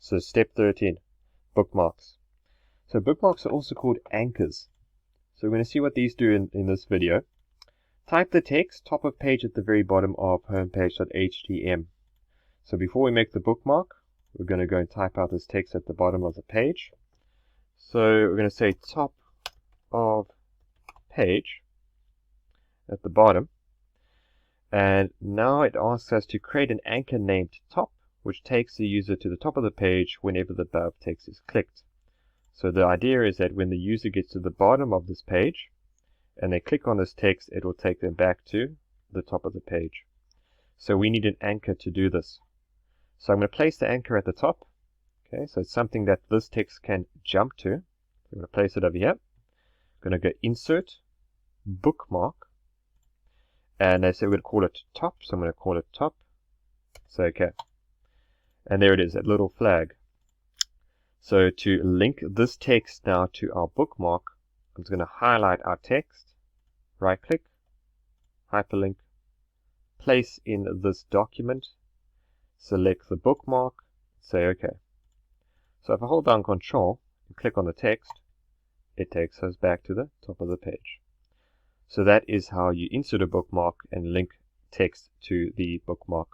So step 13, bookmarks. So bookmarks are also called anchors. So we're going to see what these do in this video. Type the text, top of page at the very bottom of homepage.html. So before we make the bookmark, we're going to go and type out this text at the bottom of the page. So we're going to say top of page at the bottom. And now it asks us to create an anchor named top, which takes the user to the top of the page whenever the above text is clicked. So the idea is that when the user gets to the bottom of this page and they click on this text, it will take them back to the top of the page. So we need an anchor to do this. So I'm going to place the anchor at the top. Okay, so it's something that this text can jump to. I'm going to place it over here. I'm going to go insert, bookmark, and they say we're going to call it top, so I'm going to call it top. So okay. And there it is, that little flag. So to link this text now to our bookmark, I'm just going to highlight our text, right click, hyperlink, place in this document, select the bookmark, say OK. So if I hold down Control and click on the text, it takes us back to the top of the page. So that is how you insert a bookmark and link text to the bookmark.